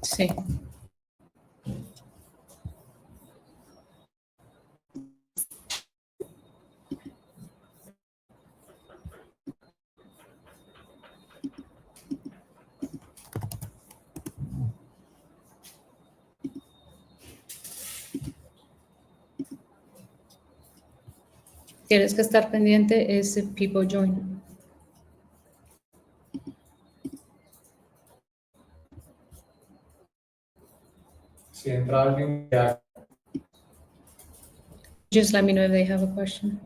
Sí. Tienes que estar pendiente es if people join. Si entra alguien, ya. Just let me know if they have a question.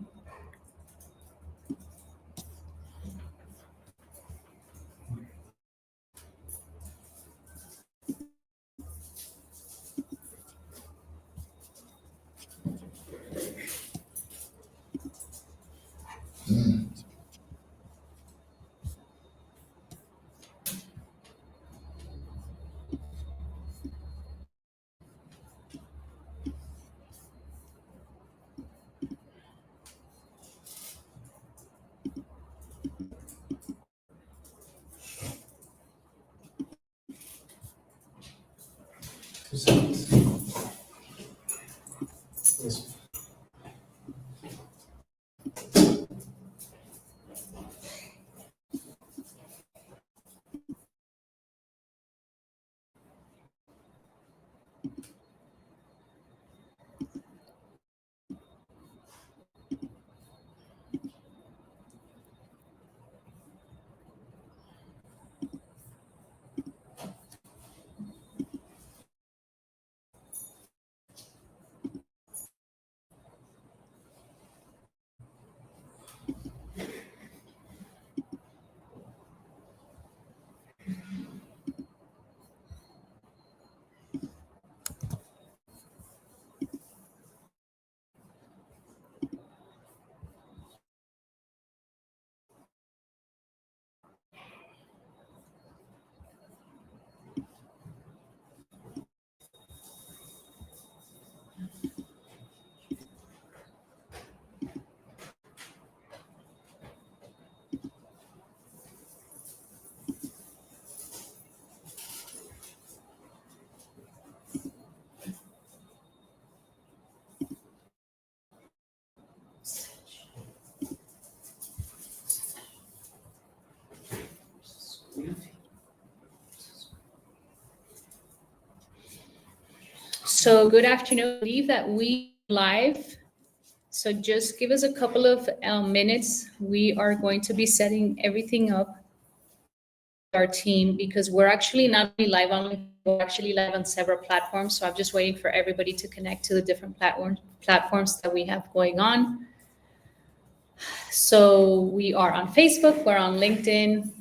Eso. So good afternoon. I believe that we live. So just give us a couple of minutes. We are going to be setting everything up with our team because we're actually not only live on, we're actually live on several platforms. So I'm just waiting for everybody to connect to the different platforms that we have going on. So we are on Facebook, we're on LinkedIn,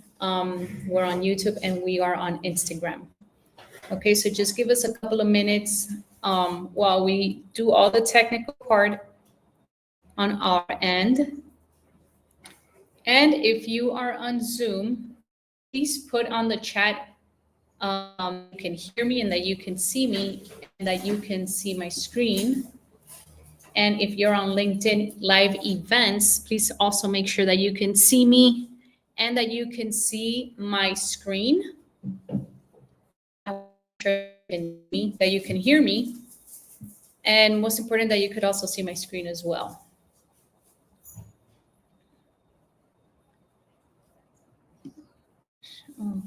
we're on YouTube, and we are on Instagram. Okay, so just give us a couple of minutes while we do all the technical part on our end. And if you are on Zoom, please put on the chat you can hear me and that you can see me and that you can see my screen. And if you're on LinkedIn live events, please also make sure that you can see me and that you can see my screen. That you can hear me. And most important, that you could also see my screen as well.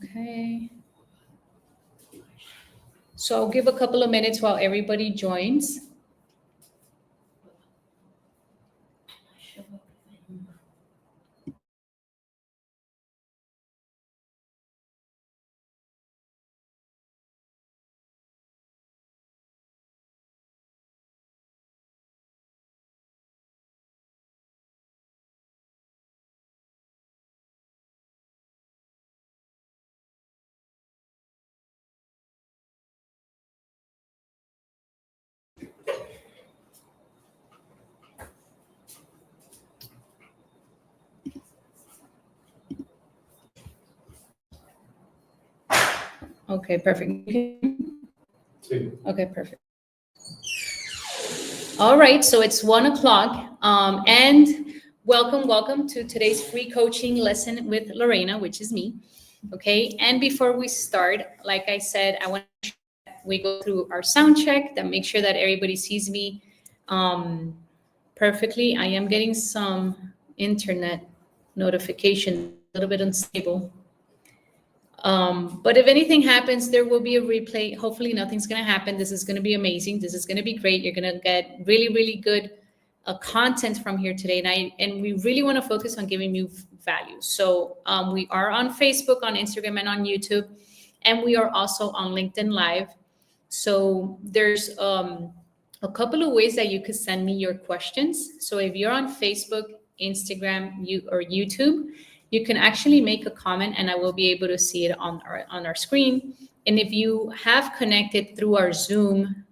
Okay. So I'll give a couple of minutes while everybody joins. Okay, perfect. Sí. Okay, perfect. All right, so it's 1 o'clock, and welcome to today's free coaching lesson with Lorena, which is me. Okay, and before we start, like I said, I want to we go through our sound check that make sure that everybody sees me perfectly. I am getting some internet notification, a little bit unstable. But if anything happens, there will be a replay. Hopefully nothing's going to happen. This is going to be amazing. This is going to be great. You're going to get really good content from here today. And we really want to focus on giving you value. So we are on Facebook, on Instagram, and on YouTube. And we are also on LinkedIn Live. So there's a couple of ways that you could send me your questions. So if you're on Facebook, Instagram, or YouTube, you can actually make a comment and I will be able to see it on our screen. And if you have connected through our Zoom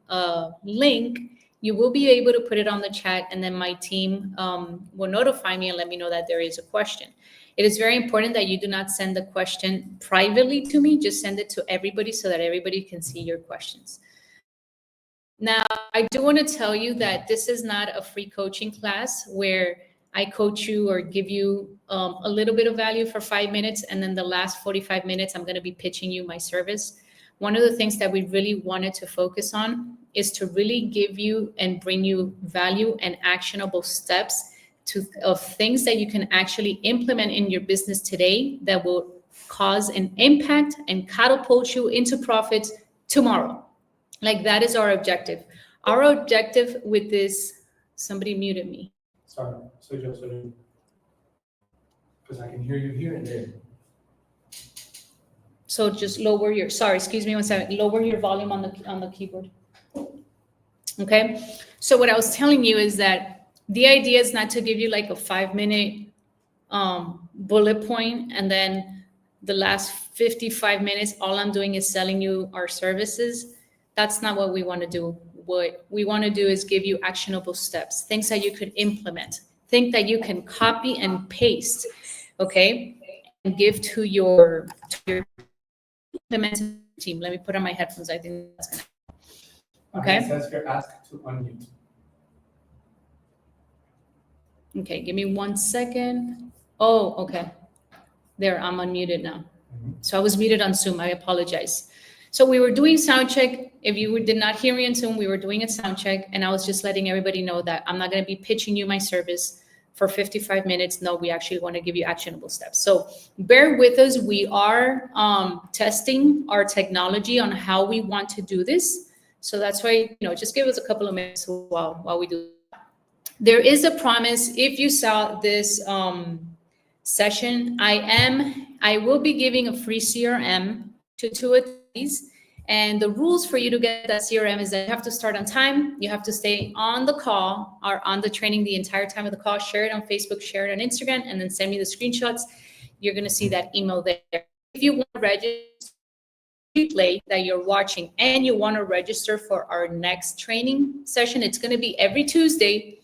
link, you will be able to put it on the chat and then my team will notify me and let me know that there is a question. It is very important that you do not send the question privately to me. Just send it to everybody so that everybody can see your questions. Now, I do want to tell you that this is not a free coaching class where I coach you or give you a little bit of value for 5 minutes, and then the last 45 minutes, I'm going to be pitching you my service. One of the things that we really wanted to focus on is to really give you and bring you value and actionable steps of things that you can actually implement in your business today that will cause an impact and catapult you into profits tomorrow. Like that is our objective. Our objective with this, somebody muted me. Sorry, soy yo. Because I can hear you here and there. So just lower your, sorry, excuse me one second, lower your volume on the keyboard. Okay, so what I was telling you is that the idea is not to give you like a 5-minute bullet point and then the last 55 minutes, all I'm doing is selling you our services. That's not what we want to do. What we want to do is give you actionable steps, things that you could implement, things that you can copy and paste, okay, and give to your implementing team. Let me put on my headphones. I think that's gonna. Okay. It says here, ask to unmute. Okay, give me 1 second. Oh, okay. There, I'm unmuted now. So I was muted on Zoom. I apologize. So we were doing sound check. If you did not hear me on Zoom, we were doing a sound check, and I was just letting everybody know that I'm not going to be pitching you my service for 55 minutes. No, we actually want to give you actionable steps. So bear with us. We are testing our technology on how we want to do this. So that's why, just give us a couple of minutes while we do. There is a promise. If you saw this session, I will be giving a free CRM to 2 attendees. And the rules for you to get that CRM is that you have to start on time. You have to stay on the call or on the training the entire time of the call. Share it on Facebook, share it on Instagram, and then send me the screenshots. You're going to see that email there. If you want to register replay that you're watching and you want to register for our next training session, it's going to be every Tuesday.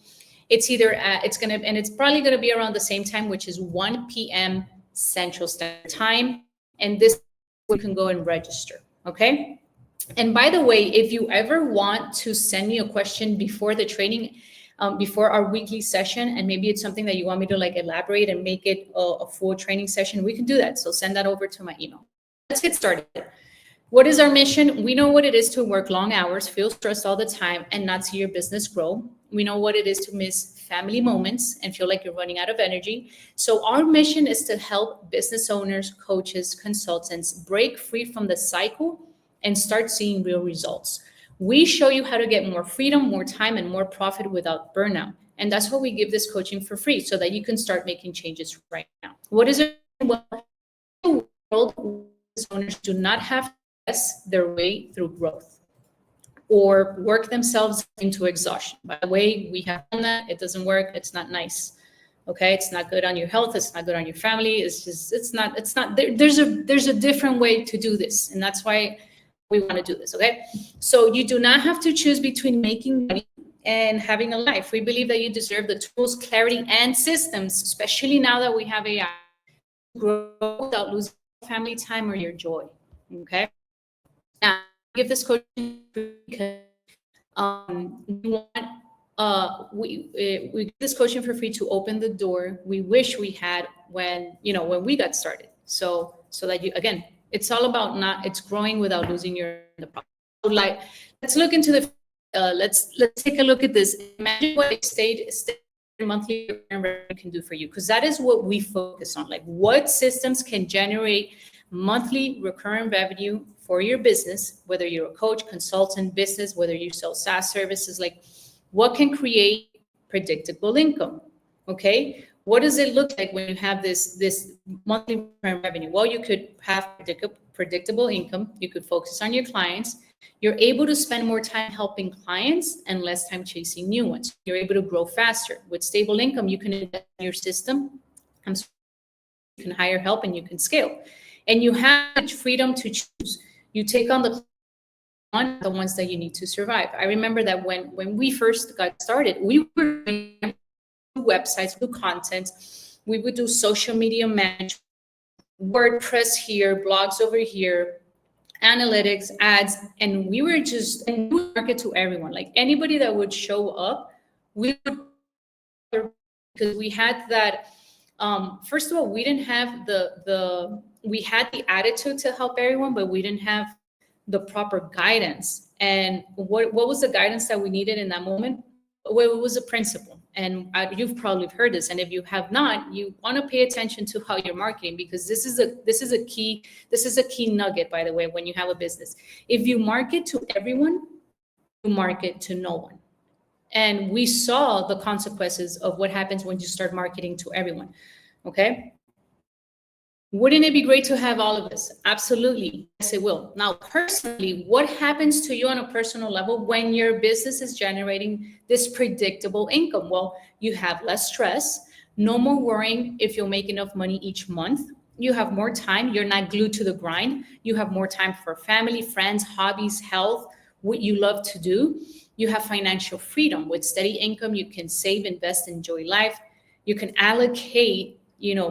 It's it's probably going to be around the same time, which is 1 p.m. Central Standard Time. And this you can go and register. Okay. And by the way, if you ever want to send me a question before the training, before our weekly session, and maybe it's something that you want me to like elaborate and make it a full training session, we can do that. So send that over to my email. Let's get started. What is our mission? We know what it is to work long hours, feel stressed all the time, and not see your business grow. We know what it is to miss family moments and feel like you're running out of energy. So our mission is to help business owners, coaches, consultants break free from the cycle and start seeing real results. We show you how to get more freedom, more time, and more profit without burnout. And that's why we give this coaching for free, so that you can start making changes right now. What is it? Well, the world, business owners do not have to press their way through growth or work themselves into exhaustion. By the way, we have done that. It doesn't work. It's not nice. Okay, it's not good on your health. It's not good on your family. It's not. There's a different way to do this, and that's why we want to do this. Okay, so you do not have to choose between making money and having a life. We believe that you deserve the tools, clarity, and systems, especially now that we have AI, to grow without losing family time or your joy. Okay. give this coaching because we want we give this coaching for free to open the door we wish we had when we got started. So that you, again, it's all about it's growing without losing your the problem. So like, let's look into the let's take a look at this. Imagine what a state monthly revenue can do for you, because that is what we focus on. Like, what systems can generate monthly recurring revenue for your business, whether you're a coach, consultant, business, whether you sell SaaS services, like what can create predictable income? Okay, what does it look like when you have this monthly recurring revenue? Well, you could have predictable income. You could focus on your clients. You're able to spend more time helping clients and less time chasing new ones. You're able to grow faster. With stable income, you can invest in your system. You can hire help and you can scale. And you have freedom to choose. You take on the ones that you need to survive. I remember that when we first got started, we were doing websites, do content. We would do social media management, WordPress here, blogs over here, analytics, ads, and we would market to everyone. Like anybody that would show up, we would, because we had that. First of all, we didn't have we had the attitude to help everyone, but we didn't have the proper guidance. And what was the guidance that we needed in that moment? Well, it was a principle. And you've probably heard this. And if you have not, you want to pay attention to how you're marketing, because this is a key nugget, by the way, when you have a business. If you market to everyone, you market to no one. And we saw the consequences of what happens when you start marketing to everyone. Okay. Wouldn't it be great to have all of this? Absolutely. Yes, it will. Now, personally, what happens to you on a personal level when your business is generating this predictable income? Well, you have less stress, no more worrying if you'll make enough money each month. You have more time. You're not glued to the grind. You have more time for family, friends, hobbies, health, what you love to do. You have financial freedom. With steady income, you can save, invest, enjoy life. You can allocate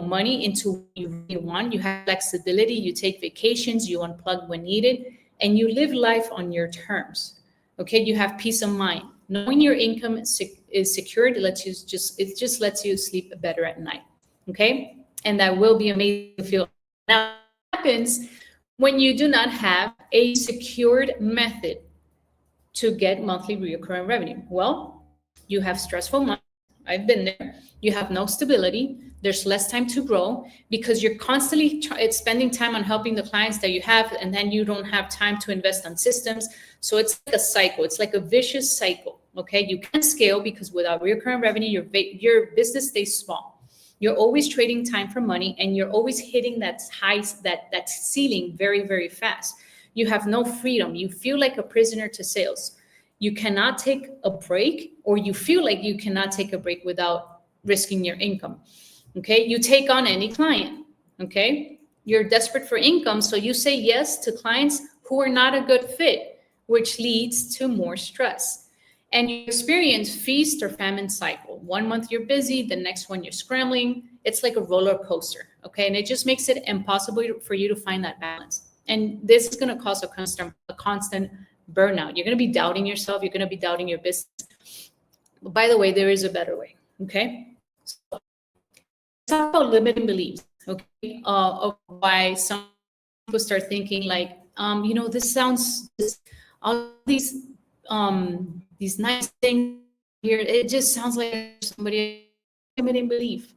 money into what you really want. You have flexibility. You take vacations. You unplug when needed, and you live life on your terms. Okay, you have peace of mind. Knowing your income is secured, it just lets you sleep better at night. Okay, and that will be amazing to feel. Now, what happens when you do not have a secured method to get monthly recurring revenue? Well, you have stressful months. I've been there. You have no stability. There's less time to grow because you're constantly spending time on helping the clients that you have, and then you don't have time to invest on systems. So it's like a cycle. It's like a vicious cycle. Okay, you can't scale because without recurring revenue, your business stays small. You're always trading time for money, and you're always hitting that ceiling very, very fast. You have no freedom. You feel like a prisoner to sales. You cannot take a break, or you feel like you cannot take a break without risking your income. Okay, you take on any client. Okay, you're desperate for income, so you say yes to clients who are not a good fit, which leads to more stress. And you experience feast or famine cycle. 1 month you're busy, the next one you're scrambling. It's like a roller coaster. Okay, and it just makes it impossible for you to find that balance. And this is going to cause a constant burnout. You're going to be doubting yourself. You're going to be doubting your business. But by the way, there is a better way. Okay. So let's talk about limiting beliefs. Okay. Of why some people start thinking like, this sounds, all these nice things here. It just sounds like somebody limiting belief.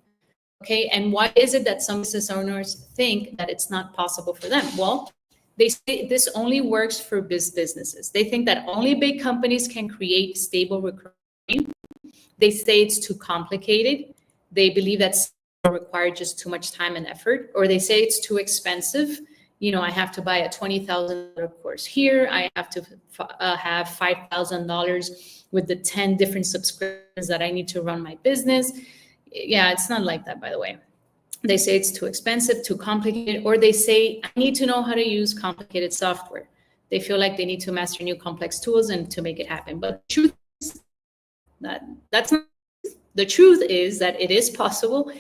Okay. And why is it that some business owners think that it's not possible for them? Well, they say this only works for businesses. They think that only big companies can create stable recurring. They say it's too complicated. They believe that's require just too much time and effort, or they say it's too expensive. I have to buy a $20,000 course here. I have to have $5,000 with the 10 different subscriptions that I need to run my business. Yeah, it's not like that, by the way. They say it's too expensive, too complicated, or they say, I need to know how to use complicated software. They feel like they need to master new complex tools and to make it happen. But the truth is that's not. The truth is that it is possible,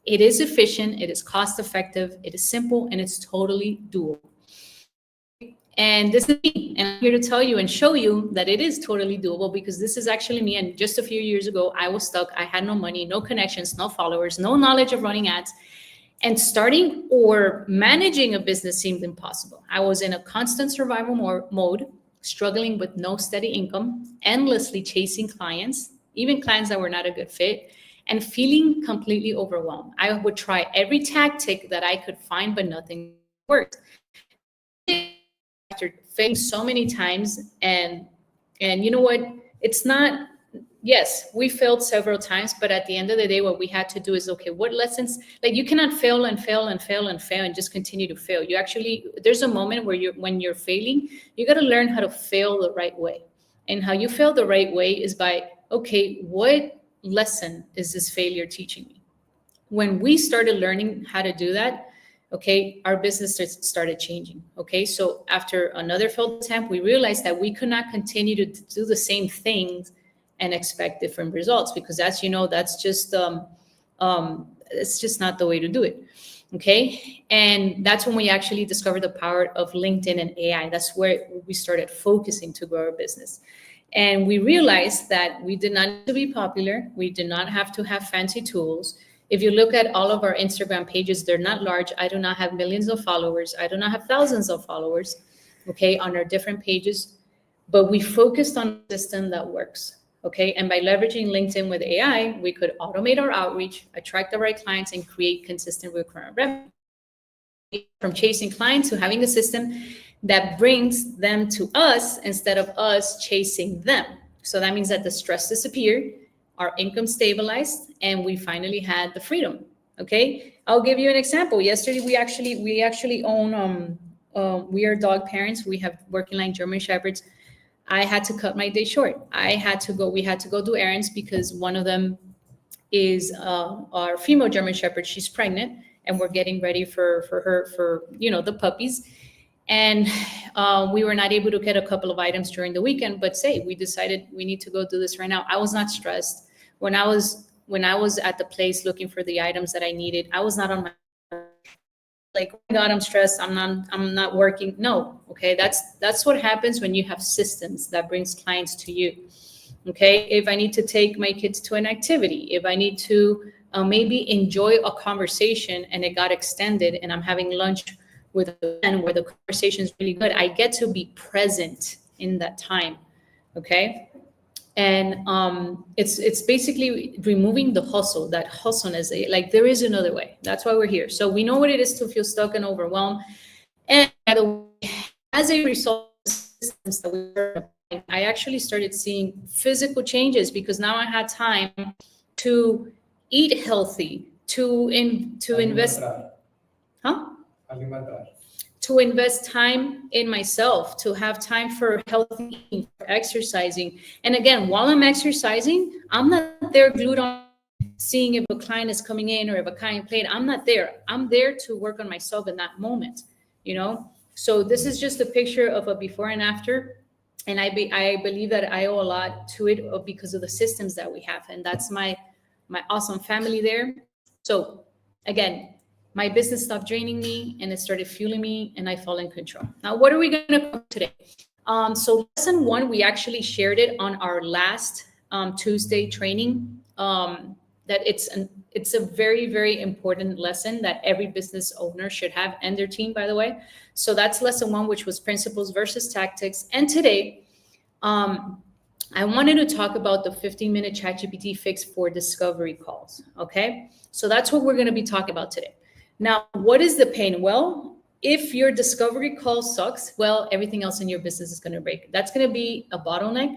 it is efficient, it is cost effective, it is simple, and it's totally doable. And this is me. And I'm here to tell you and show you that it is totally doable, because this is actually me. And just a few years ago, I was stuck. I had no money, no connections, no followers, no knowledge of running ads. And starting or managing a business seemed impossible. I was in a constant survival mode, struggling with no steady income, endlessly chasing clients, even clients that were not a good fit, and feeling completely overwhelmed. I would try every tactic that I could find, but nothing worked. After failing so many times, and you know what? It's not. Yes, we failed several times, but at the end of the day, what we had to do is, okay, what lessons? Like, you cannot fail and fail and fail and fail and just continue to fail. You actually, there's a moment where when you're failing, you got to learn how to fail the right way. And how you fail the right way is by, okay, what lesson is this failure teaching me? When we started learning how to do that, okay, our business started changing. Okay, so after another failed attempt, we realized that we could not continue to do the same things and expect different results, because that's, you know, that's just it's just not the way to do it. Okay, and that's when we actually discovered the power of LinkedIn and AI. That's where we started focusing to grow our business. And we realized that we did not need to be popular. We did not have to have fancy tools. If you look at all of our Instagram pages, they're not large. I do not have millions of followers. I do not have thousands of followers, okay, on our different pages. But we focused on a system that works, okay? And by leveraging LinkedIn with AI, we could automate our outreach, attract the right clients, and create consistent recurrent revenue. From chasing clients to having a system that brings them to us instead of us chasing them. So that means that the stress disappeared, our income stabilized, and we finally had the freedom. Okay, I'll give you an example. Yesterday, we actually own we are dog parents. We have working line German Shepherds. I had to cut my day short. We had to go do errands because one of them is our female German Shepherd. She's pregnant, and we're getting ready for the puppies. And we were not able to get a couple of items during the weekend, but we decided we need to go do this right now. I was not stressed. When I was at the place looking for the items that I needed, I was not on my, like, oh my God, I'm stressed. I'm not working. No. Okay. That's what happens when you have systems that brings clients to you. Okay. If I need to take my kids to an activity, if I need to maybe enjoy a conversation and it got extended and I'm having lunch with a friend where the conversation is really good, I get to be present in that time. Okay. And it's basically removing the hustle. That hustle is like, there is another way. That's why we're here. So we know what it is to feel stuck and overwhelmed. And by the way, as a result of the systems that we were applying, I actually started seeing physical changes, because now I had time to eat healthy, to invest. Huh? To invest time in myself, to have time for healthy eating, for exercising. And again, while I'm exercising, I'm not there glued on seeing if a client is coming in or if a client played. I'm not there. I'm there to work on myself in that moment, So this is just a picture of a before and after. And I believe that I owe a lot to it because of the systems that we have. And that's my awesome family there. So again, my business stopped draining me and it started fueling me, and I fall in control. Now, what are we going to cover today? So lesson 1, we actually shared it on our last Tuesday training. That it's a very, very important lesson that every business owner should have, and their team, by the way. So that's lesson 1, which was principles versus tactics. And today, I wanted to talk about the 15-minute ChatGPT fix for discovery calls. Okay, so that's what we're going to be talking about today. Now, what is the pain? Well, if your discovery call sucks, well, everything else in your business is going to break. That's going to be a bottleneck,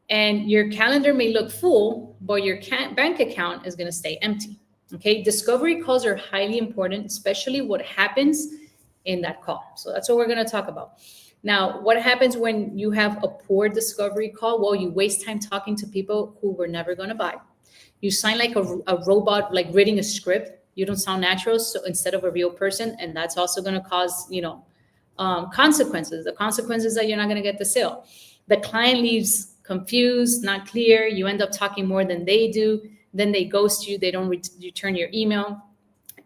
and your calendar may look full, but your bank account is going to stay empty. Okay, discovery calls are highly important, especially what happens in that call. So that's what we're going to talk about. Now, what happens when you have a poor discovery call? Well, you waste time talking to people who were never going to buy. You sign like a robot, like reading a script. You don't sound natural, so instead of a real person, and that's also going to cause, consequences. The consequences that you're not going to get the sale. The client leaves confused, not clear. You end up talking more than they do. Then they ghost you. They don't return your email.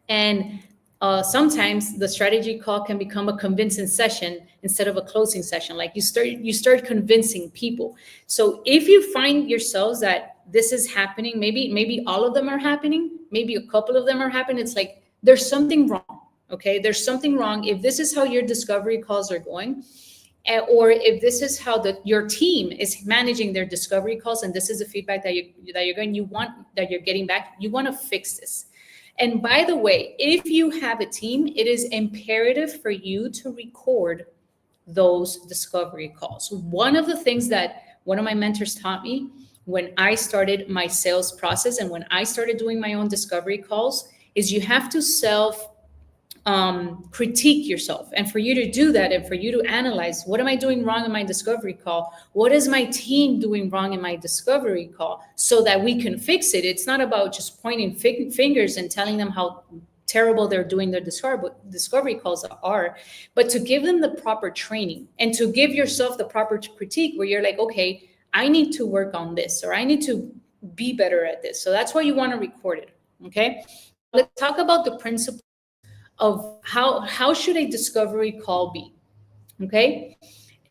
And sometimes the strategy call can become a convincing session instead of a closing session. Like you start convincing people. So if you find yourselves that this is happening, maybe all of them are happening, maybe a couple of them are happening, it's like there's something wrong. Okay, there's something wrong. If this is how your discovery calls are going, or if this is how your team is managing their discovery calls, and this is the feedback that you're getting back, you want to fix this. And by the way, if you have a team, it is imperative for you to record those discovery calls. One of the things that one of my mentors taught me when I started my sales process and when I started doing my own discovery calls is you have to critique yourself. And for you to do that and for you to analyze, what am I doing wrong in my discovery call? What is my team doing wrong in my discovery call so that we can fix it? It's not about just pointing fingers and telling them how terrible they're doing their discovery calls are, but to give them the proper training and to give yourself the proper critique where you're like, okay, I need to work on this, or I need to be better at this. So that's why you want to record it. Okay. Let's talk about the principle of how should a discovery call be. Okay.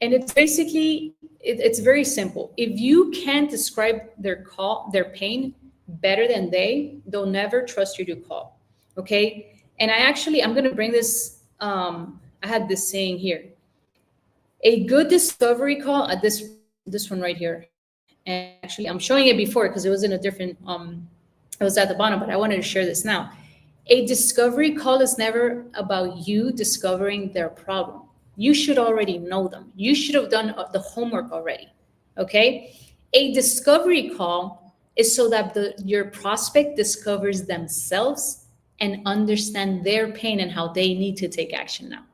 And it's basically, it's very simple. If you can't describe their pain better than they'll never trust you to call. Okay. And I'm going to bring this, I had this saying here, a good discovery call at this one right here. And actually I'm showing it before because it was in a different, it was at the bottom, but I wanted to share this now. A discovery call is never about you discovering their problem. You should already know them. You should have done the homework already. Okay. A discovery call is so that your prospect discovers themselves and understand their pain and how they need to take action now.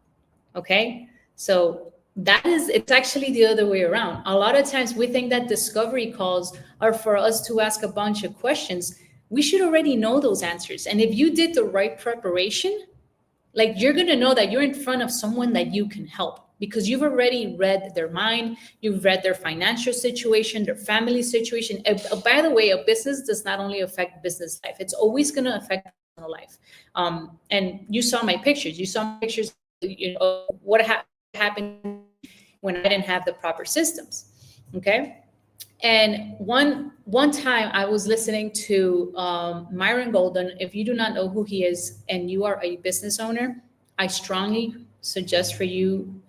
Okay. So it's actually the other way around. A lot of times we think that discovery calls are for us to ask a bunch of questions. We should already know those answers. And if you did the right preparation, like you're going to know that you're in front of someone that you can help because you've already read their mind, you've read their financial situation, their family situation. By the way, a business does not only affect business life, it's always going to affect personal life. And you saw my pictures. You saw my pictures, what happened when I didn't have the proper systems. Okay. And one time I was listening to Myron Golden. If you do not know who he is and you are a business owner, I strongly suggest for you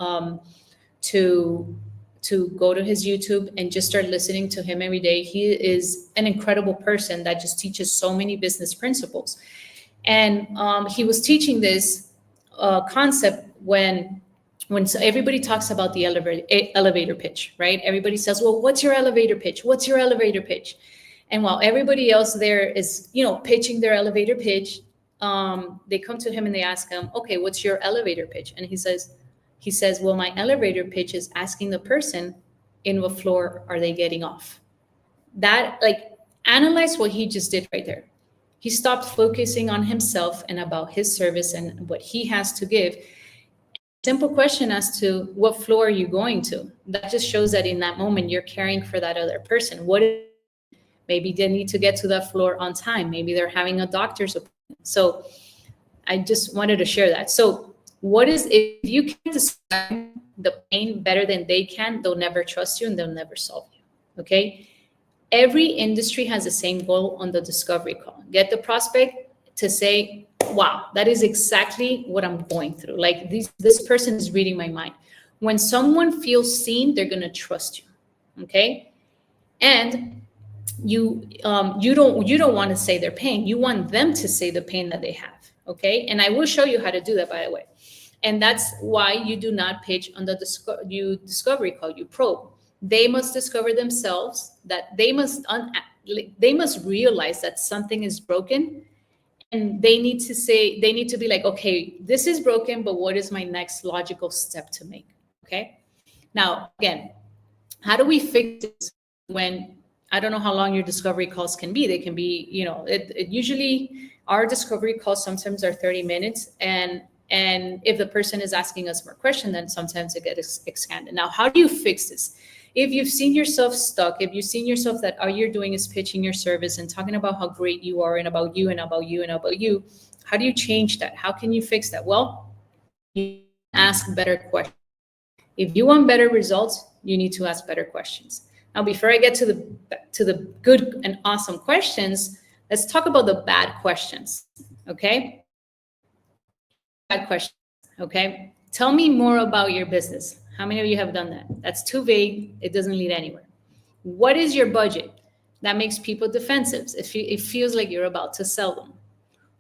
to go to his YouTube and just start listening to him every day. He is an incredible person that just teaches so many business principles. And he was teaching this concept when everybody talks about the elevator pitch, right? Everybody says, well, what's your elevator pitch? What's your elevator pitch? And while everybody else there is, pitching their elevator pitch, they come to him and they ask him, okay, what's your elevator pitch? And he says, well, my elevator pitch is asking the person in what floor are they getting off? That, analyze what he just did right there. He stopped focusing on himself and about his service and what he has to give. Simple question as to what floor are you going to? That just shows that in that moment you're caring for that other person. Maybe they need to get to that floor on time. Maybe they're having a doctor's appointment. So I just wanted to share that. So if you can't describe the pain better than they can, they'll never trust you and they'll never solve you. Okay. Every industry has the same goal on the discovery call. Get the prospect to say, wow, that is exactly what I'm going through. Like this person is reading my mind. When someone feels seen, they're going to trust you. Okay. And you don't want to say their pain. You want them to say the pain that they have. Okay. And I will show you how to do that, by the way. And that's why you do not pitch on the discovery call, you probe. They must discover themselves, that they must realize that something is broken. And they need to be like, okay, this is broken, but what is my next logical step to make? Okay. Now, again, how do we fix this when, I don't know how long your discovery calls can be. They can be, usually our discovery calls sometimes are 30 minutes. And if the person is asking us more questions, then sometimes it gets expanded. Now, how do you fix this? If you've seen yourself stuck, if you've seen yourself that all you're doing is pitching your service and talking about how great you are and about you and about you and about you, how do you change that? How can you fix that? Well, you ask better questions. If you want better results, you need to ask better questions. Now, before I get to the good and awesome questions, let's talk about the bad questions. Okay? Bad questions. Okay? Tell me more about your business. How many of you have done that? That's too vague. It doesn't lead anywhere. What is your budget? That makes people defensive. It feels like you're about to sell them.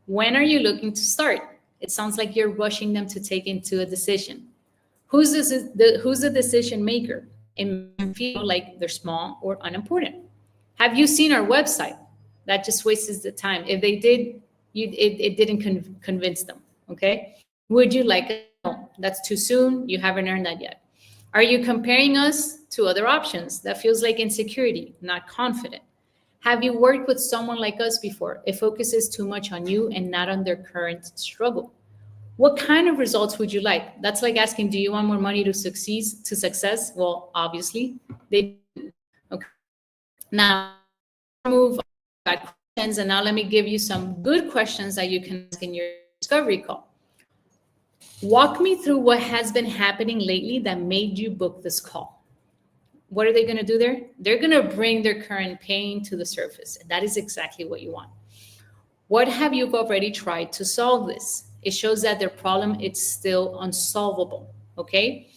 When are you looking to start? It sounds like you're rushing them to take into a decision. Who's the decision maker? It makes them feel like they're small or unimportant. Have you seen our website? That just wastes the time. If they did, it didn't convince them. Okay. Would you like it? No, that's too soon. You haven't earned that yet. Are you comparing us to other options? That feels like insecurity, not confident. Have you worked with someone like us before? It focuses too much on you and not on their current struggle. What kind of results would you like? That's like asking, do you want more money to succeed, to success? Well, obviously they do. Okay. Now move on to bad questions, and now let me give you some good questions that you can ask in your discovery call. Walk me through what has been happening lately that made you book this call. What are they going to do there? They're going to bring their current pain to the surface. And that is exactly what you want. What have you already tried to solve this? It shows that their problem is still unsolvable. Okay.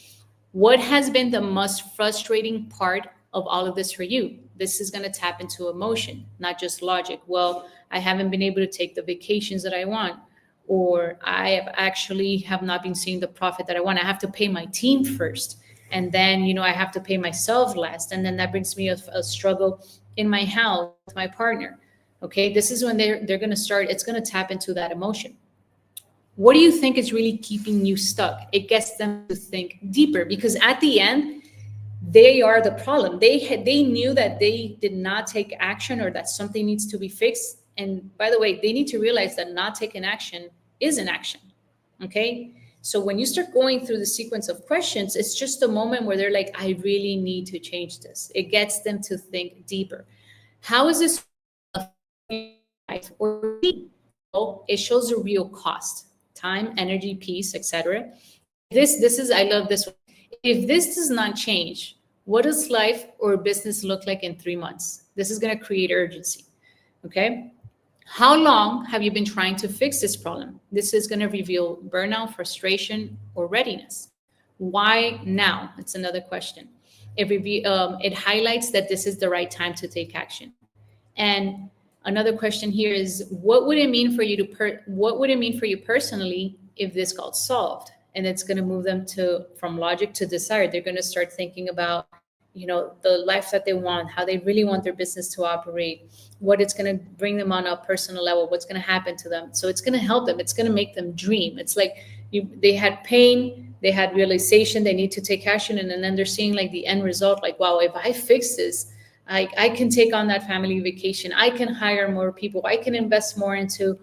What has been the most frustrating part of all of this for you? This is going to tap into emotion, not just logic. Well, I haven't been able to take the vacations that I want, or I have not been seeing the profit that I want. I have to pay my team first. And then, I have to pay myself last. And then that brings me a struggle in my house with my partner. Okay. This is when they're going to start, it's going to tap into that emotion. What do you think is really keeping you stuck? It gets them to think deeper, because at the end, they are the problem. They knew that they did not take action, or that something needs to be fixed. And by the way, they need to realize that not taking action is an action. Okay. So when you start going through the sequence of questions, it's just a moment where they're like, I really need to change this. It gets them to think deeper. How is this life or me? Well, it shows the real cost, time, energy, peace, etc. This is, I love this one. If this does not change, what does life or business look like in 3 months? This is going to create urgency. Okay. How long have you been trying to fix this problem? This is going to reveal burnout, frustration, or readiness. Why now? It's another question. It highlights that this is the right time to take action. And another question here is, what would it mean for you personally if this got solved? And it's going to move them from logic to desire. They're going to start thinking about, the life that they want, how they really want their business to operate, what it's going to bring them on a personal level, what's going to happen to them. So it's going to help them. It's going to make them dream. It's like they had pain, they had realization, they need to take action. And then they're seeing like the end result, like, wow, if I fix this, I can take on that family vacation. I can hire more people. I can invest more into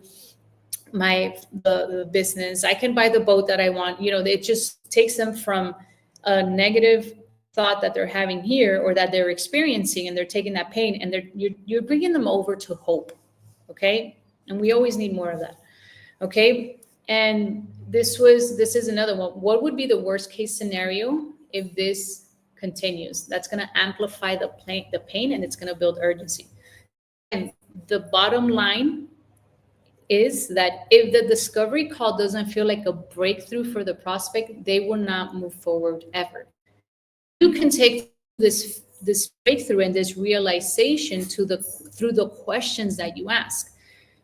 the business. I can buy the boat that I want. It just takes them from a negative thought that they're having here, or that they're experiencing, and they're taking that pain, and you're bringing them over to hope. Okay. And we always need more of that. Okay. And this is another one. What would be the worst case scenario if this continues? That's going to amplify the pain, and it's going to build urgency. And the bottom line is that if the discovery call doesn't feel like a breakthrough for the prospect, they will not move forward ever. You can take this breakthrough and this realization through the questions that you ask.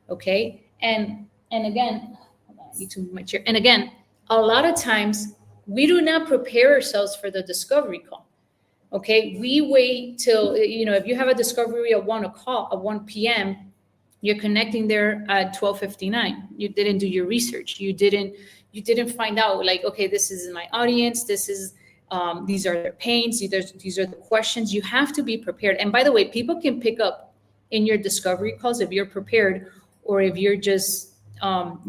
Okay. And again, I need to move my chair. And again, a lot of times we do not prepare ourselves for the discovery call. Okay. We wait till, if you have a discovery at 1 p.m., you're connecting there at 12:59. You didn't do your research. You didn't find out, like, okay, this is my audience. These are their pains. These are the questions. You have to be prepared. And by the way, people can pick up in your discovery calls if you're prepared, or if you're just, not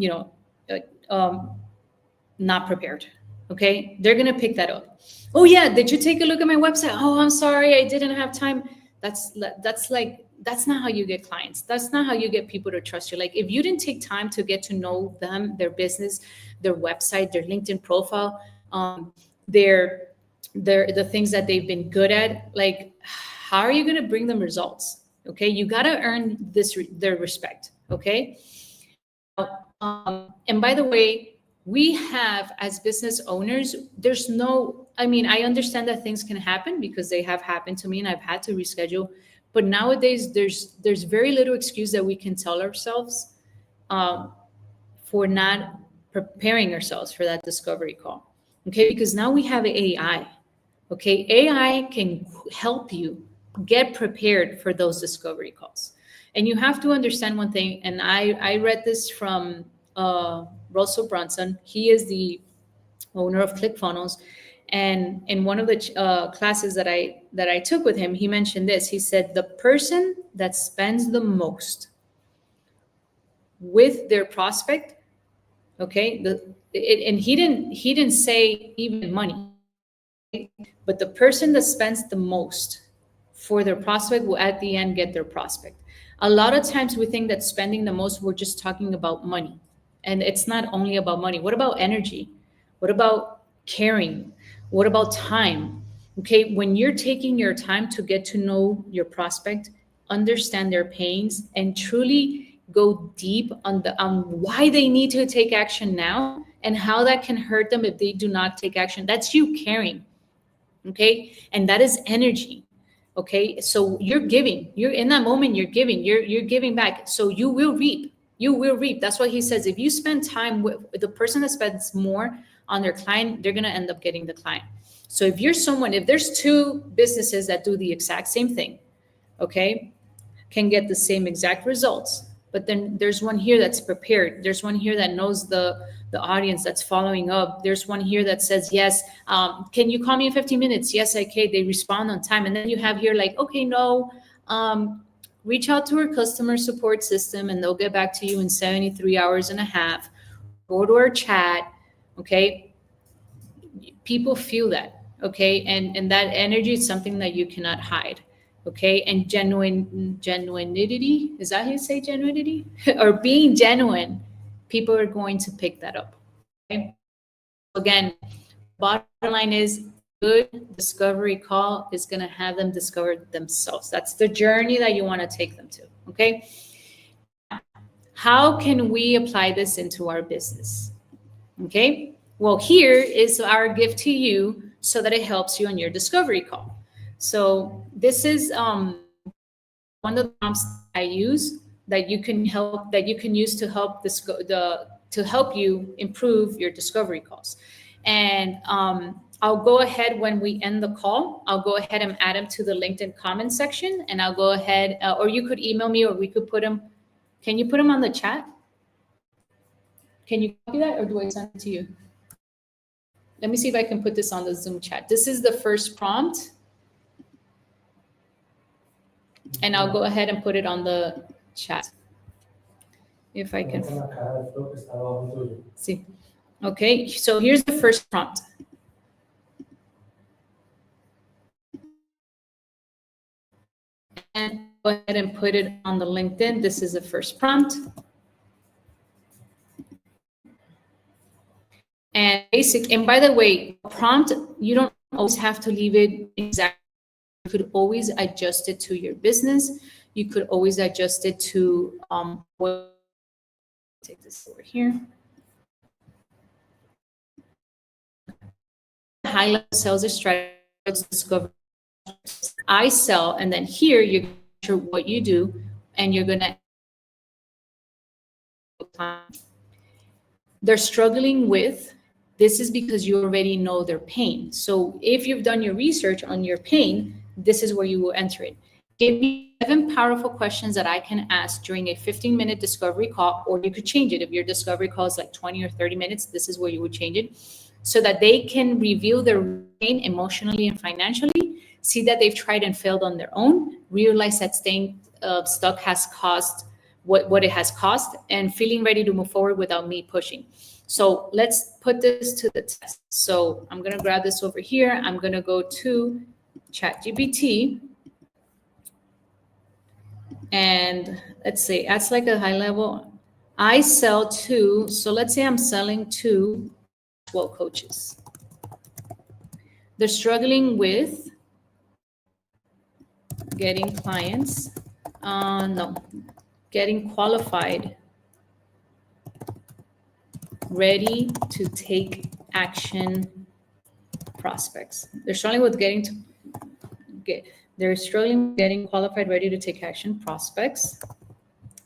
prepared. Okay. They're going to pick that up. Oh yeah. Did you take a look at my website? Oh, I'm sorry, I didn't have time. That's not how you get clients. That's not how you get people to trust you. Like, if you didn't take time to get to know them, their business, their website, their LinkedIn profile, their the things that they've been good at. Like, how are you going to bring them results? Okay, you got to earn their respect. Okay. And by the way, we have, as business owners, there's no, I mean, I understand that things can happen because they have happened to me and I've had to reschedule. But nowadays, there's very little excuse that we can tell ourselves for not preparing ourselves for that discovery call. Okay, because now we have AI. Okay, AI can help you get prepared for those discovery calls. And you have to understand one thing, and I read this from Russell Brunson. He is the owner of ClickFunnels. And in one of the classes that I took with him, he mentioned this. He said, the person that spends the most with their prospect, okay, and he didn't say even money, but the person that spends the most for their prospect will at the end get their prospect. A lot of times we think that spending the most, we're just talking about money. And it's not only about money. What about energy? What about caring? What about time? Okay, when you're taking your time to get to know your prospect, understand their pains, and truly go deep on why they need to take action now and how that can hurt them if they do not take action, that's you caring. Okay, and that is energy. Okay, so you're giving, you're in that moment, you're giving back, so you will reap. That's why he says, if you spend time with the person that spends more on their client, they're going to end up getting the client. So if there's two businesses that do the exact same thing, okay, can get the same exact results, but then there's one here that's prepared, there's one here that knows the audience, that's following up, there's one here that says, yes, can you call me in 15 minutes? Yes, I can. They respond on time. And then you have here like, okay, no, reach out to our customer support system and they'll get back to you in 73 hours and a half. Go to our chat. Okay, people feel that. Okay, and that energy is something that you cannot hide. Okay, and genuinity, is that how you say genuinity? Or being genuine, people are going to pick that up. Okay, again, bottom line is, good discovery call is going to have them discover themselves. That's the journey that you want to take them to. Okay, how can we apply this into our business? Okay, well, here is our gift to you so that it helps you on your discovery call. So this is one of the prompts I use that you can use to help to help you improve your discovery calls. And I'll go ahead, when we end the call, I'll go ahead and add them to the LinkedIn comment section, and I'll go ahead, or you could email me, or we could put them. Can you put them on the chat? Can you copy that, or do I send it to you? Let me see if I can put this on the Zoom chat. This is the first prompt. And I'll go ahead and put it on the chat. If I can see. Okay, so here's the first prompt. And go ahead and put it on the LinkedIn. This is the first prompt. And by the way, prompt, you don't always have to leave it exact. You could always adjust it to your business. You could always adjust it to take this over here. High level sales strategy, discover. I sell, and then here you're going to sure what you do, and you're going to. They're struggling with. This is because you already know their pain. So if you've done your research on your pain, this is where you will enter it. Give me 7 powerful questions that I can ask during a 15-minute discovery call, or you could change it. If your discovery call is like 20 or 30 minutes, this is where you would change it, so that they can reveal their pain emotionally and financially, see that they've tried and failed on their own, realize that staying stuck has cost what it has cost, and feeling ready to move forward without me pushing. So let's put this to the test. So I'm going to grab this over here. I'm going to go to ChatGPT. And let's say that's like a high level. I sell to, so let's say I'm selling to 12 coaches. they're struggling with getting clients, no, getting qualified, ready to take action prospects. They're struggling with getting qualified, ready to take action prospects.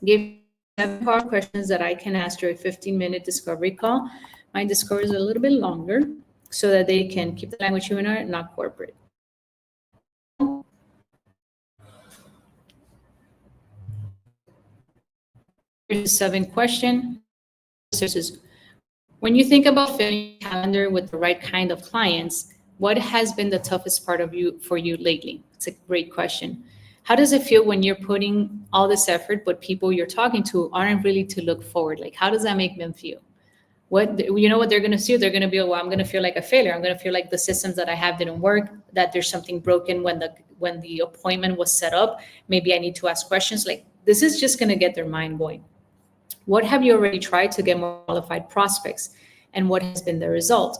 Give 7 hard questions that I can ask during a 15-minute discovery call. My discovery is a little bit longer so that they can keep the language human, not corporate. Here's the 7th question. This is, when you think about filling your calendar with the right kind of clients, what has been the toughest part for you lately? It's a great question. How does it feel when you're putting all this effort, but people you're talking to aren't really to look forward? Like, how does that make them feel? What they're going to see? They're going to be, well, I'm going to feel like a failure. I'm going to feel like the systems that I have didn't work, that there's something broken when the appointment was set up. Maybe I need to ask questions. Like, this is just going to get their mind going. What have you already tried to get more qualified prospects? And what has been the result?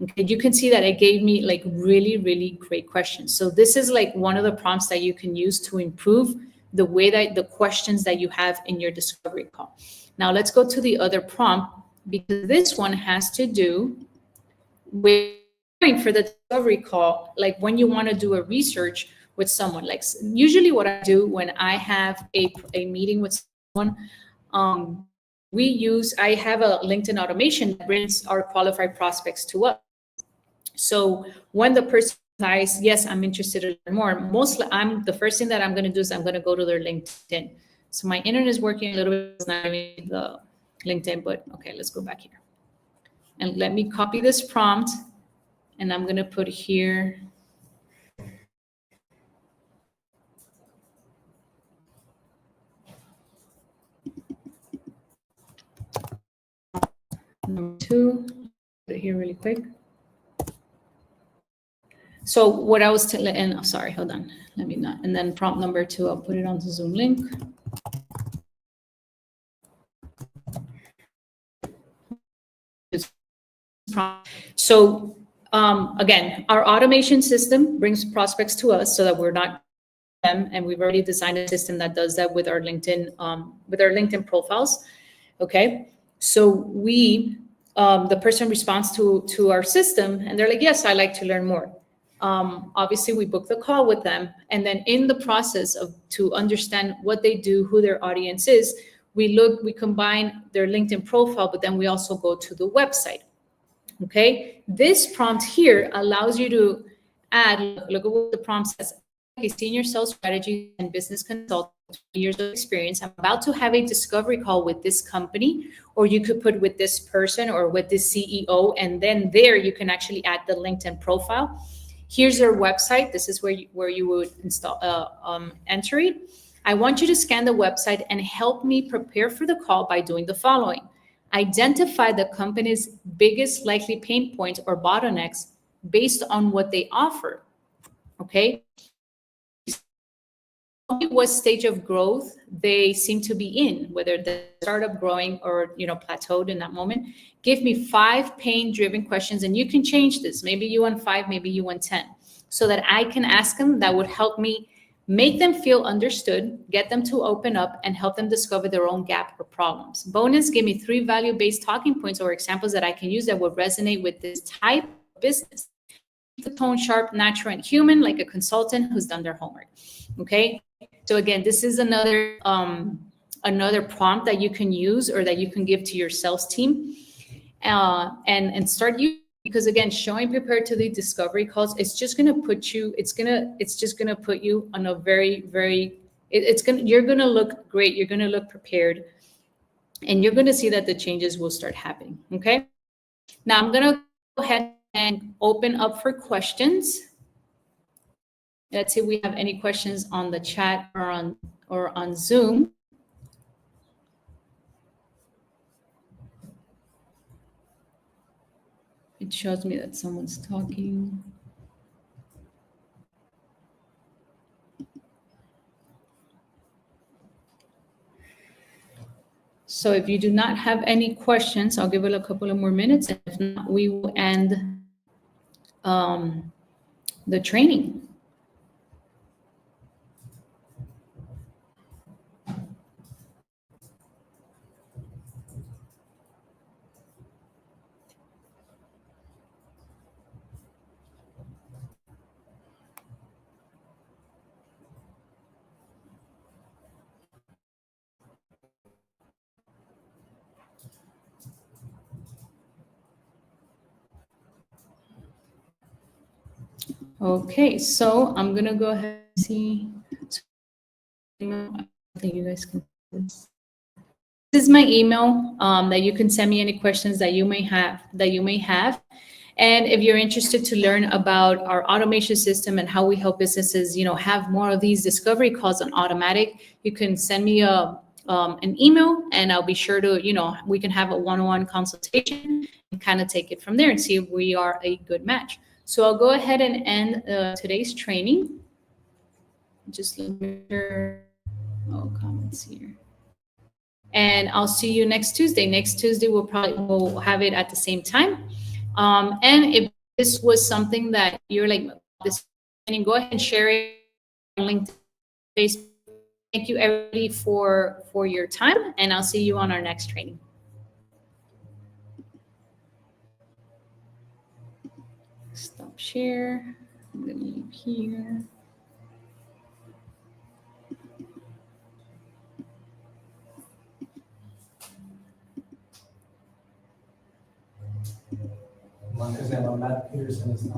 Okay, you can see that it gave me like really, really great questions. So this is like one of the prompts that you can use to improve the way that the questions that you have in your discovery call. Now let's go to the other prompt, because this one has to do with for the discovery call, like when you want to do a research with someone. Like usually what I do when I have a meeting with someone, I have a LinkedIn automation that brings our qualified prospects to us. So when the person replies, yes, I'm interested in more, the first thing that I'm going to do is I'm going to go to their LinkedIn. So my internet is working a little bit, it's not even the LinkedIn, but okay, let's go back here. And let me copy this prompt, and I'm going to put here. Number 2, put it here really quick. So what I was telling, and sorry, hold on, let me not. And then prompt number 2, I'll put it on the Zoom link. So again, our automation system brings prospects to us so that we're not them, and we've already designed a system that does that with our LinkedIn profiles. Okay, so the person responds to our system, and they're like, yes, I'd like to learn more. Obviously, we book the call with them, and then in the process to understand what they do, who their audience is, we combine their LinkedIn profile, but then we also go to the website. Okay, this prompt here allows you to add, look at what the prompt says. A senior sales strategy and business consultant, 20 years of experience. I'm about to have a discovery call with this company, or you could put with this person or with this CEO, and then there you can actually add the LinkedIn profile. Here's their website. This is where you would enter it. I want you to scan the website and help me prepare for the call by doing the following. Identify the company's biggest likely pain points or bottlenecks based on what they offer. Okay. What stage of growth they seem to be in, whether the startup growing or plateaued in that moment. Give me 5 pain-driven questions, and you can change this. Maybe you want 5, maybe you want 10, so that I can ask them. That would help me make them feel understood, get them to open up, and help them discover their own gap or problems. Bonus, give me 3 value-based talking points or examples that I can use that would resonate with this type of business. Keep the tone sharp, natural, and human, like a consultant who's done their homework. Okay. So again, this is another prompt that you can use or that you can give to your sales team, and start using, because again, showing prepared to the discovery calls, it's just going to put you, on a very, very, you're going to look great. You're going to look prepared, and you're going to see that the changes will start happening. Okay. Now I'm going to go ahead and open up for questions. Let's see if we have any questions on the chat or on Zoom. It shows me that someone's talking. So if you do not have any questions, I'll give it a couple of more minutes. And if not, we will end the training. Okay, so I'm gonna go ahead and see. I think you guys can see this. This is my email that you can send me any questions that you may have. And if you're interested to learn about our automation system and how we help businesses, have more of these discovery calls on automatic, you can send me an email, and I'll be sure to, we can have a one-on-one consultation and kind of take it from there and see if we are a good match. So I'll go ahead and end today's training. Just let me share. Oh, comments here. And I'll see you next Tuesday. Next Tuesday, we'll have it at the same time. And if this was something that you're like, this, go ahead and share it on LinkedIn, Facebook. Thank you everybody for your time, and I'll see you on our next training. Stop share. I'm gonna leave here. Monica, Matt Peterson is not